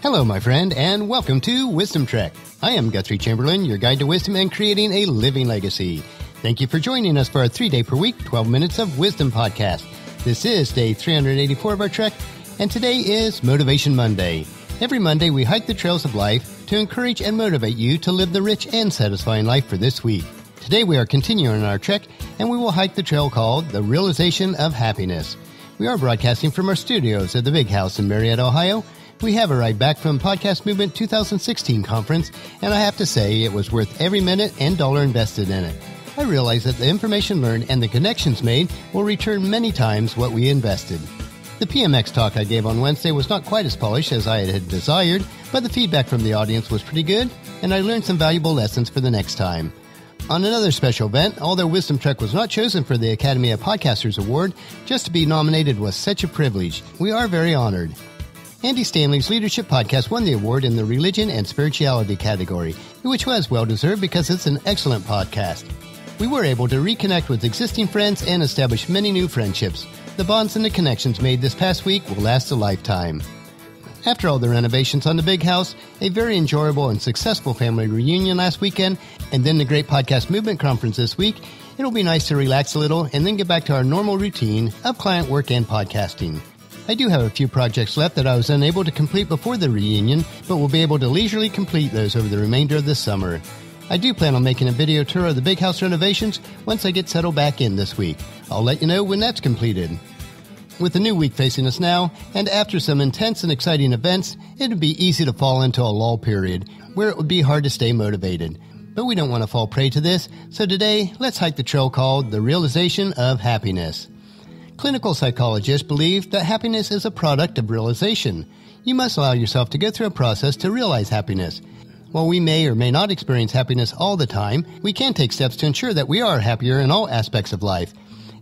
Hello, my friend, and welcome to Wisdom Trek. I am Guthrie Chamberlain, your guide to wisdom and creating a living legacy. Thank you for joining us for our 3-day per week, 12 minutes of wisdom podcast. This is day 384 of our trek, and today is Motivation Monday. Every Monday, we hike the trails of life to encourage and motivate you to live the rich and satisfying life for this week. Today, we are continuing our trek, and we will hike the trail called The Realization of Happiness. We are broadcasting from our studios at the Big House in Marietta, Ohio. We have arrived back from Podcast Movement 2016 conference, and I have to say it was worth every minute and dollar invested in it. I realize that the information learned and the connections made will return many times what we invested. The PMX talk I gave on Wednesday was not quite as polished as I had desired, but the feedback from the audience was pretty good, and I learned some valuable lessons for the next time. On another special event, although Wisdom Trek was not chosen for the Academy of Podcasters Award, just to be nominated was such a privilege. We are very honored. Andy Stanley's Leadership Podcast won the award in the Religion and Spirituality category, which was well-deserved because it's an excellent podcast. We were able to reconnect with existing friends and establish many new friendships. The bonds and the connections made this past week will last a lifetime. After all the renovations on the Big House, a very enjoyable and successful family reunion last weekend, and then the great Podcast Movement Conference this week, it'll be nice to relax a little and then get back to our normal routine of client work and podcasting. I do have a few projects left that I was unable to complete before the reunion, but will be able to leisurely complete those over the remainder of this summer. I do plan on making a video tour of the Big House renovations once I get settled back in this week. I'll let you know when that's completed. With the new week facing us now, and after some intense and exciting events, it would be easy to fall into a lull period where it would be hard to stay motivated. But we don't want to fall prey to this, so today, let's hike the trail called The Realization of Happiness. Clinical psychologists believe that happiness is a product of realization. You must allow yourself to go through a process to realize happiness. While we may or may not experience happiness all the time, we can take steps to ensure that we are happier in all aspects of life.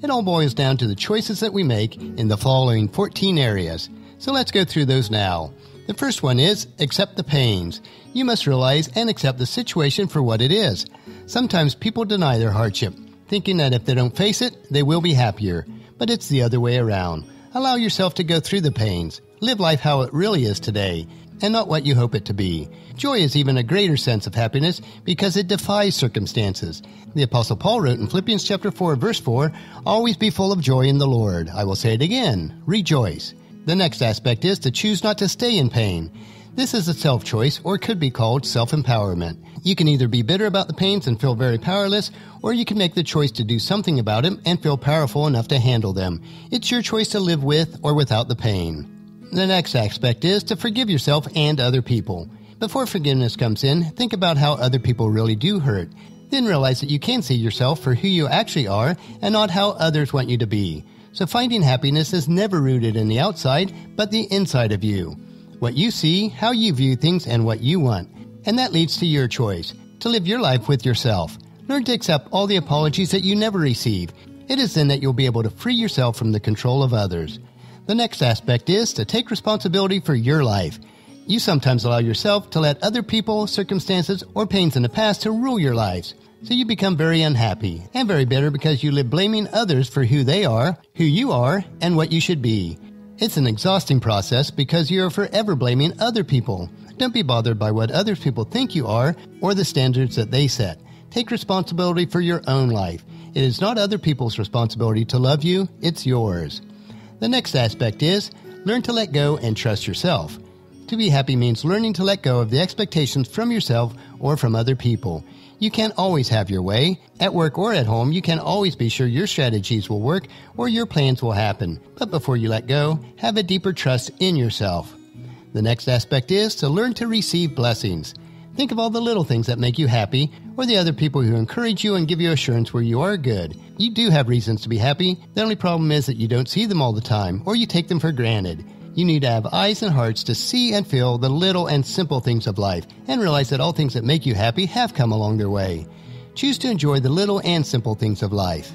It all boils down to the choices that we make in the following 14 areas. So let's go through those now. The first one is accept the pains. You must realize and accept the situation for what it is. Sometimes people deny their hardship, thinking that if they don't face it, they will be happier. But it's the other way around. Allow yourself to go through the pains. Live life how it really is today, and not what you hope it to be. Joy is even a greater sense of happiness because it defies circumstances. The Apostle Paul wrote in Philippians chapter 4, verse 4, "Always be full of joy in the Lord." I will say it again, rejoice. The next aspect is to choose not to stay in pain. This is a self-choice, or could be called self-empowerment. You can either be bitter about the pains and feel very powerless, or you can make the choice to do something about them and feel powerful enough to handle them. It's your choice to live with or without the pain. The next aspect is to forgive yourself and other people. Before forgiveness comes in, think about how other people really do hurt. Then realize that you can see yourself for who you actually are and not how others want you to be. So finding happiness is never rooted in the outside, but the inside of you. What you see, how you view things, and what you want. And that leads to your choice, to live your life with yourself. Learn to accept all the apologies that you never receive. It is then that you'll be able to free yourself from the control of others. The next aspect is to take responsibility for your life. You sometimes allow yourself to let other people, circumstances, or pains in the past to rule your lives. So you become very unhappy and very bitter because you live blaming others for who they are, who you are, and what you should be. It's an exhausting process because you are forever blaming other people. Don't be bothered by what other people think you are or the standards that they set. Take responsibility for your own life. It is not other people's responsibility to love you, it's yours. The next aspect is learn to let go and trust yourself. To be happy means learning to let go of the expectations from yourself or from other people. You can't always have your way. At work or at home, you can't always be sure your strategies will work or your plans will happen. But before you let go, have a deeper trust in yourself. The next aspect is to learn to receive blessings. Think of all the little things that make you happy or the other people who encourage you and give you assurance where you are good. You do have reasons to be happy. The only problem is that you don't see them all the time or you take them for granted. You need to have eyes and hearts to see and feel the little and simple things of life and realize that all things that make you happy have come along their way. Choose to enjoy the little and simple things of life.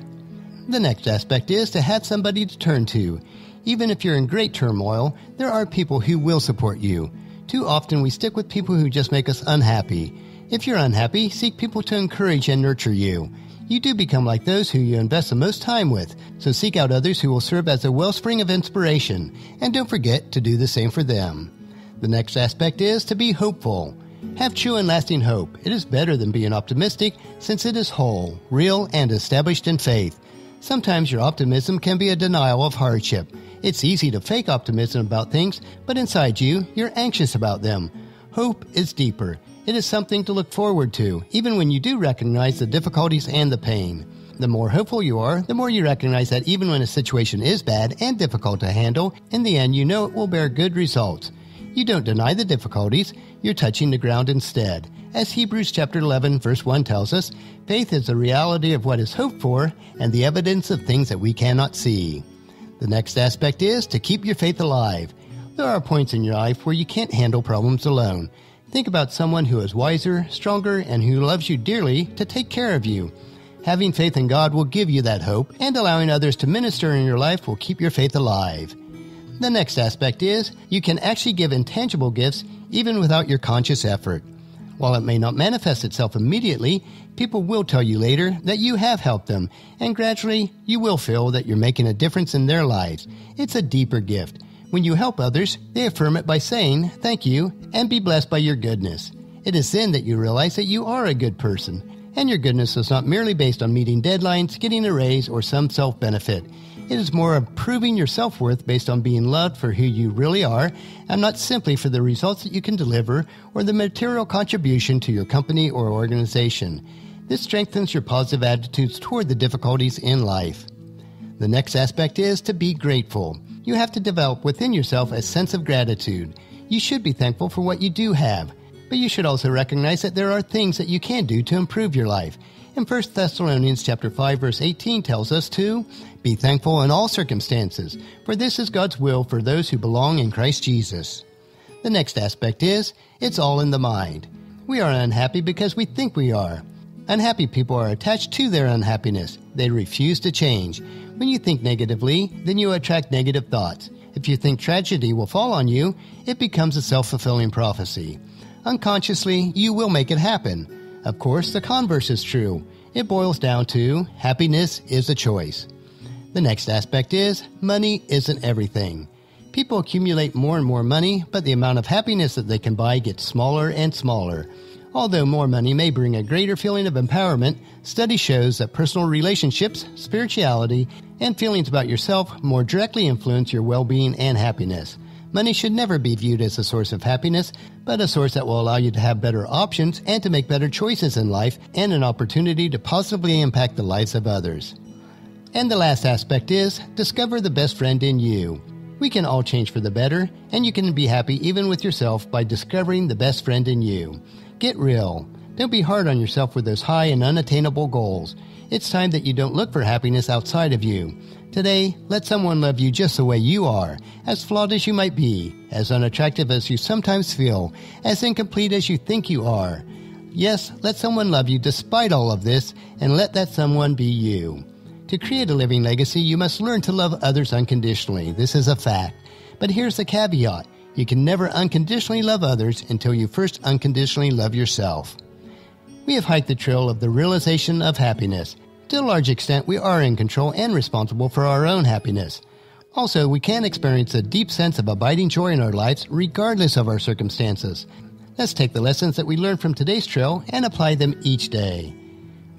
The next aspect is to have somebody to turn to. Even if you're in great turmoil, there are people who will support you. Too often we stick with people who just make us unhappy. If you're unhappy, seek people to encourage and nurture you. You do become like those who you invest the most time with, so seek out others who will serve as a wellspring of inspiration, and don't forget to do the same for them. The next aspect is to be hopeful. Have true and lasting hope. It is better than being optimistic since it is whole, real, and established in faith. Sometimes your optimism can be a denial of hardship. It's easy to fake optimism about things, but inside you, you're anxious about them. Hope is deeper. It is something to look forward to, even when you do recognize the difficulties and the pain. The more hopeful you are, the more you recognize that even when a situation is bad and difficult to handle, in the end you know it will bear good results. You don't deny the difficulties, you're touching the ground instead. As Hebrews chapter 11 verse 1 tells us, faith is the reality of what is hoped for and the evidence of things that we cannot see. The next aspect is to keep your faith alive. There are points in your life where you can't handle problems alone. Think about someone who is wiser, stronger, and who loves you dearly to take care of you. Having faith in God will give you that hope, and allowing others to minister in your life will keep your faith alive. The next aspect is you can actually give intangible gifts even without your conscious effort. While it may not manifest itself immediately, people will tell you later that you have helped them, and gradually you will feel that you're making a difference in their lives. It's a deeper gift. When you help others, they affirm it by saying, "Thank you," and be blessed by your goodness. It is then that you realize that you are a good person, and your goodness is not merely based on meeting deadlines, getting a raise, or some self-benefit. It is more of proving your self-worth based on being loved for who you really are, and not simply for the results that you can deliver or the material contribution to your company or organization. This strengthens your positive attitudes toward the difficulties in life. The next aspect is to be grateful. You have to develop within yourself a sense of gratitude. You should be thankful for what you do have, but you should also recognize that there are things that you can do to improve your life. In 1 Thessalonians chapter 5 verse 18 tells us to be thankful in all circumstances, for this is God's will for those who belong in Christ Jesus. The next aspect is it's all in the mind. We are unhappy because we think we are. Unhappy people are attached to their unhappiness. They refuse to change. When you think negatively, then you attract negative thoughts. If you think tragedy will fall on you, it becomes a self-fulfilling prophecy. Unconsciously, you will make it happen. Of course, the converse is true. It boils down to happiness is a choice. The next aspect is money isn't everything. People accumulate more and more money, but the amount of happiness that they can buy gets smaller and smaller. Although more money may bring a greater feeling of empowerment, study shows that personal relationships, spirituality, and feelings about yourself more directly influence your well-being and happiness. Money should never be viewed as a source of happiness, but a source that will allow you to have better options and to make better choices in life and an opportunity to positively impact the lives of others. And the last aspect is discover the best friend in you. We can all change for the better, and you can be happy even with yourself by discovering the best friend in you. Get real. Don't be hard on yourself with those high and unattainable goals. It's time that you don't look for happiness outside of you. Today, let someone love you just the way you are, as flawed as you might be, as unattractive as you sometimes feel, as incomplete as you think you are. Yes, let someone love you despite all of this, and let that someone be you. To create a living legacy, you must learn to love others unconditionally. This is a fact. But here's the caveat. You can never unconditionally love others until you first unconditionally love yourself. We have hiked the trail of the realization of happiness. To a large extent, we are in control and responsible for our own happiness. Also, we can experience a deep sense of abiding joy in our lives regardless of our circumstances. Let's take the lessons that we learned from today's trail and apply them each day.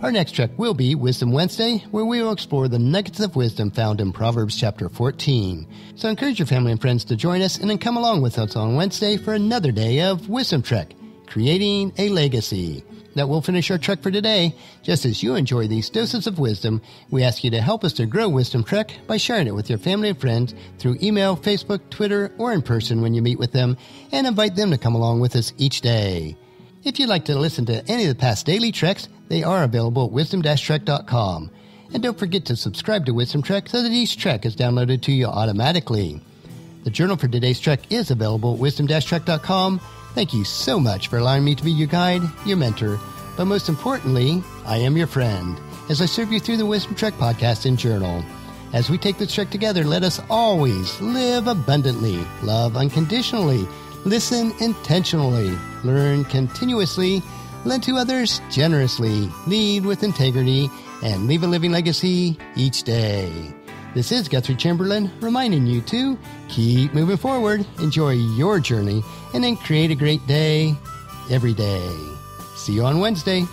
Our next trek will be Wisdom Wednesday, where we will explore the nuggets of wisdom found in Proverbs chapter 14. So encourage your family and friends to join us and then come along with us on Wednesday for another day of Wisdom Trek, Creating a Legacy. That will finish our trek for today. Just as you enjoy these doses of wisdom, we ask you to help us to grow Wisdom Trek by sharing it with your family and friends through email, Facebook, Twitter, or in person when you meet with them, and invite them to come along with us each day. If you'd like to listen to any of the past daily treks, they are available at wisdom-trek.com. And don't forget to subscribe to Wisdom Trek so that each trek is downloaded to you automatically. The journal for today's trek is available at wisdom-trek.com. Thank you so much for allowing me to be your guide, your mentor, but most importantly, I am your friend, as I serve you through the Wisdom Trek podcast and journal. As we take this trek together, let us always live abundantly, love unconditionally, listen intentionally, learn continuously, lend to others generously, lead with integrity, and leave a living legacy each day. This is Guthrie Chamberlain reminding you to keep moving forward, enjoy your journey, and then create a great day every day. See you on Wednesday.